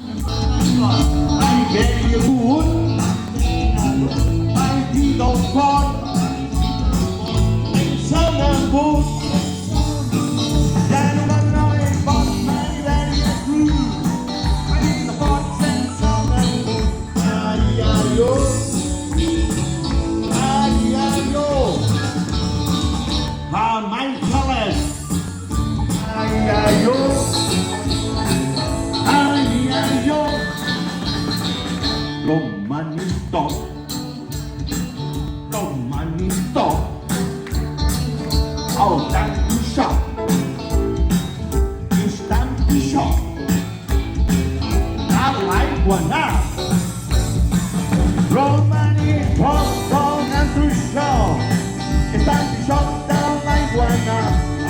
Ai, vell agut, ai, dir del cor, sense n'embut, ja no m'anoi pot mai haver-hi a cruz, ai, no pot sense n'embut, ai, ai, oh, ai, ai, oh, mai xalet, ai, ai, oh, Romanito, el tan pixot, és tan pixot, a l'aigua anar. Romanito, dona'ns això, és tan pixot a l'aigua anar.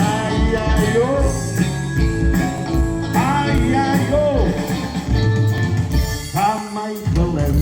Ai, ai, oh, ai, ai, oh, mai calem.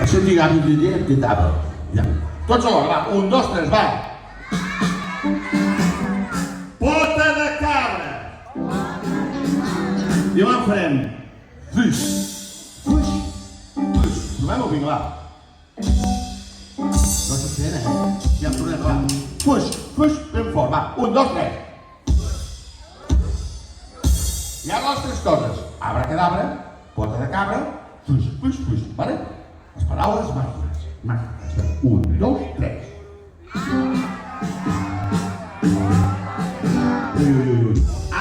Això lligava i diria que tava. Tots alhora, va, 1, 2, 3, va! Pota de cabra! I on farem? Fuix! Fuix! Fuix! Trobem-ho, vinga, va! No s'accena, ja em tornem, va! Fuix! Fuix! Ben fort, va! 1, 2, 3! Hi ha les tres coses. Abracadabra, pota de cabra, fuix, fuix, fuix, vale? Les paraules màgiques, màgiques. 1, 2, 3.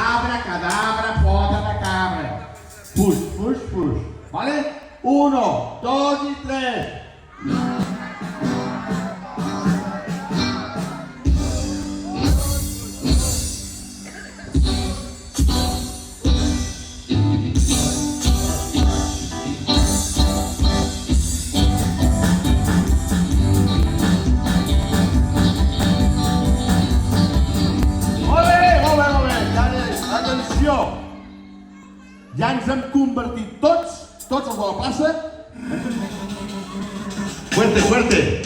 Abracadabra, pota de cabra. Fuix, fuix, fuix. Vale? 1, 2 i 3. Ja ens hem convertit tots els de la plaça. Fuerte, fuerte.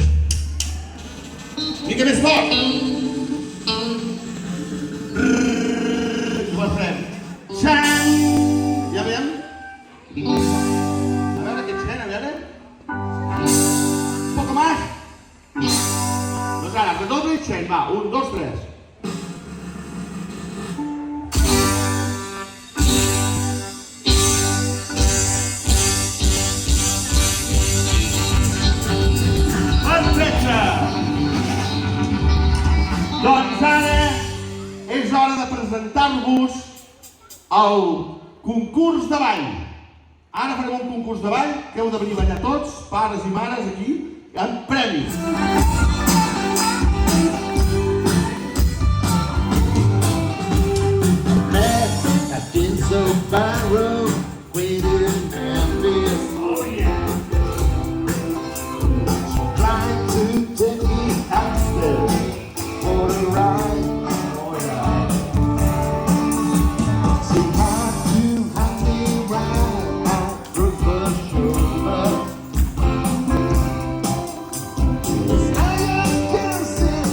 Mica més fort. Com el farem? Xan! Ja veiem? A veure aquest xen, a veure. Un poco más. Doncs ara, redoble i xen, va. 1, 2, 3. Doncs ara és hora de presentar-vos el concurs de ball. Ara farem un concurs de ball que heu de venir a ballar tots, pares i mares, aquí, amb premis. I've been so viral, waiting in Memphis. Oh yeah. Trying to take me upstairs. For the ride, for the ride. Say hard to ride out through the shoulder. Yes, I am dancing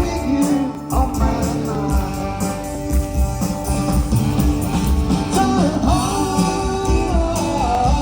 with you on my mind. Turn hard.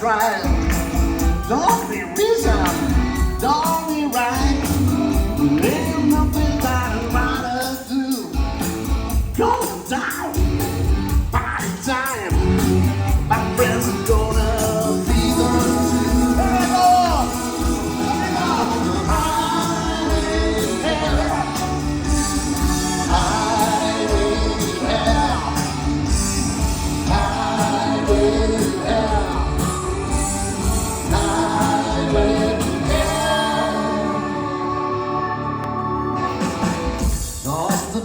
crying. Don't be reason, don't be right. Ain't nothing that I'd rather do. Gonna die, party time. My friends are gonna be there too. Hey, Lord!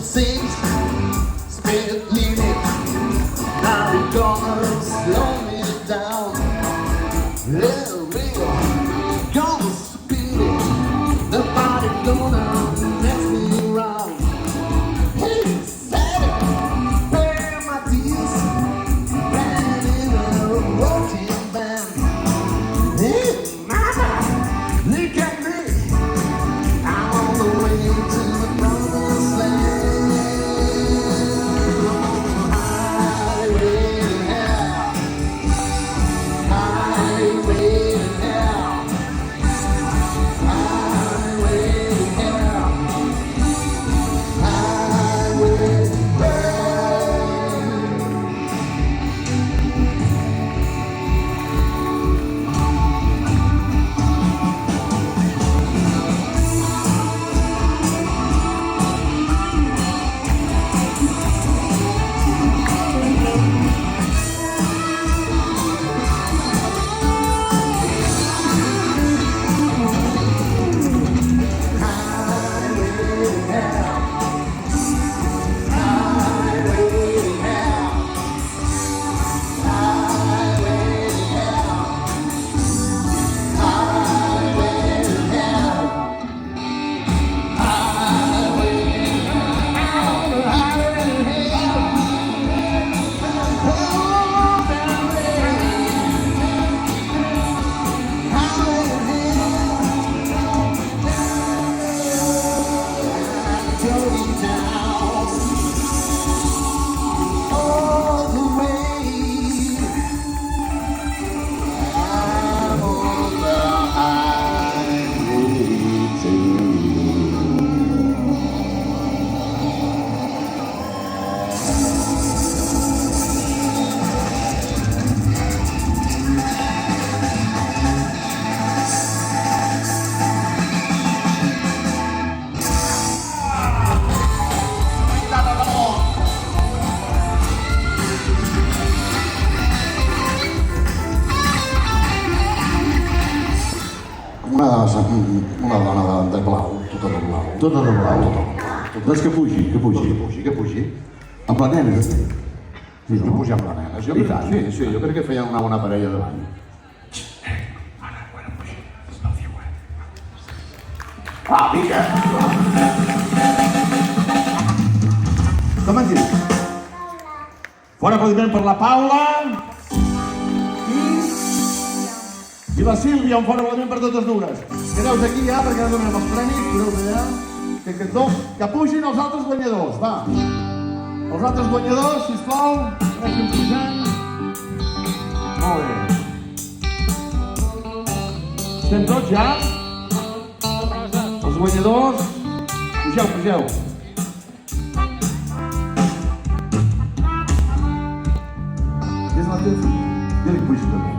Things spit leaving. Now we're gonna slow me down. Little real, gonna speed it. Nobody gonna mess me around. Hey, said it, pay my dues. Ran in a rocking band. Hey, mama, look at me. I'm on the way to the promised land. Una dona de blau, tota de blau. Tota de blau. Doncs que pugi, que pugi. Que pugi. Amb la nena, sí. Que pugi amb la nena. Sí, jo crec que feia una bona parella de ball. Ara, quan pugi, no diu, vinga! Com en dius? Fora aplaudiment per la Paula. I la Sílvia, un fort aplaudiment per totes dues. Quedeu aquí ja, perquè ara donem els premis. Quedeu allà. Que pugin els altres guanyadors, va. Els altres guanyadors, sisplau. Gràcies, pujant. Molt bé. Estem tots ja? Els guanyadors. Pugeu. És la teva filla. Ja li pujo també.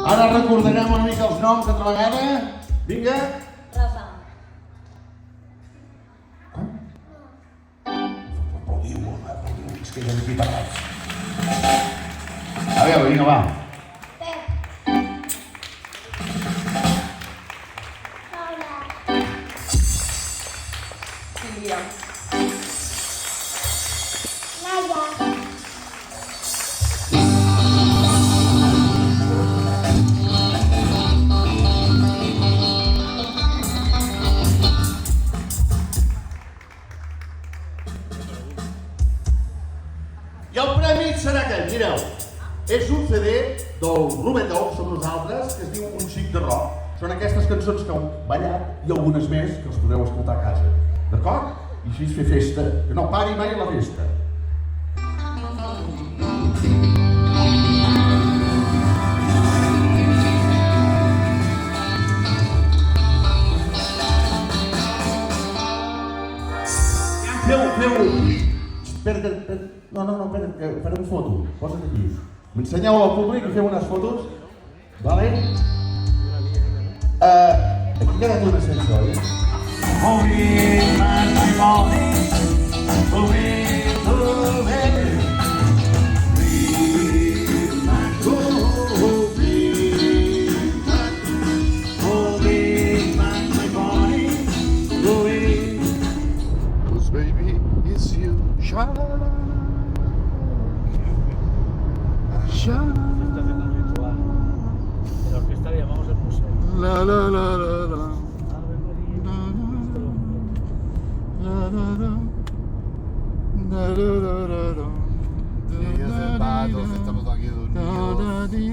Ara recordarem una mica els noms altra vegada. Vinga. Rosa. Com? Aplaudiu, és que ja m'he parlat. A veure, vinga, va. Sílvia. I el premi serà aquest, mireu. És un CD del Rovelld'OU, som nosaltres, que es diu Un xic de rock. són aquestes cançons que heu ballat i algunes més que els podreu escoltar a casa. D'acord? I així fer festa, que no pari mai la festa. Feu... Espera, no, espera, farem foto. Posa't aquí. M'ensenyeu al públic i feu unes fotos. Vale? Aquí queda tot una ascensor, oi? Cause baby, it's you. Sha-la-la. Sha-la-la. La orquesta le llamamos el museo. La la la la la. Estamos aquí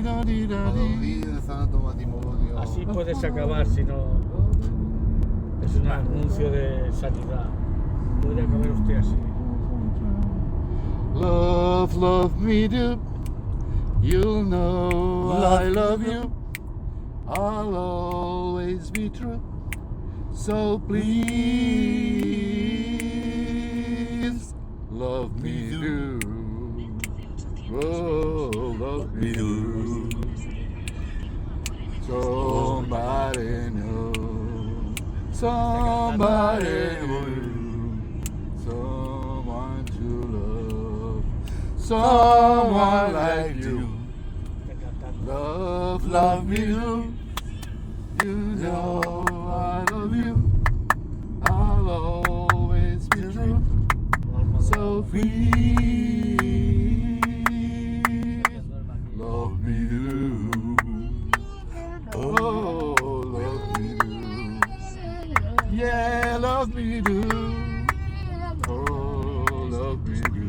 dormidos. Así puedes acabar si no. Es un anuncio de sanidad. Puede acabar usted así. Love, love me do. You'll know I love you. I'll always be true. So please, love me do. Oh, love me do. Somebody new. Somebody new. Someone to love. Someone like you. Love, love me do. You know I love you. I'll always be true. So please, love me do. Oh, love me do. Yeah, love me do. Oh, love me do.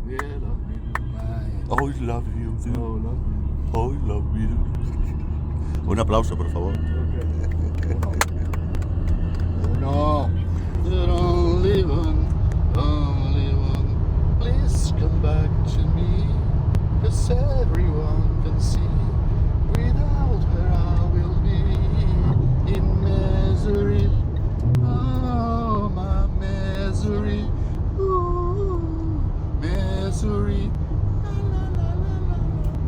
Yeah, love me do. Oh, love you. Oh, love me do. Oh, love you. Un aplauso, por favor. No, you're only one, only one. Please come back to me, 'cause everyone can see. Without her I will be in misery. Oh, my misery. Ooh, misery.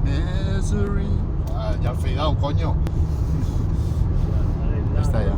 Misery. Ah, ya al final, coño. Ya está ya.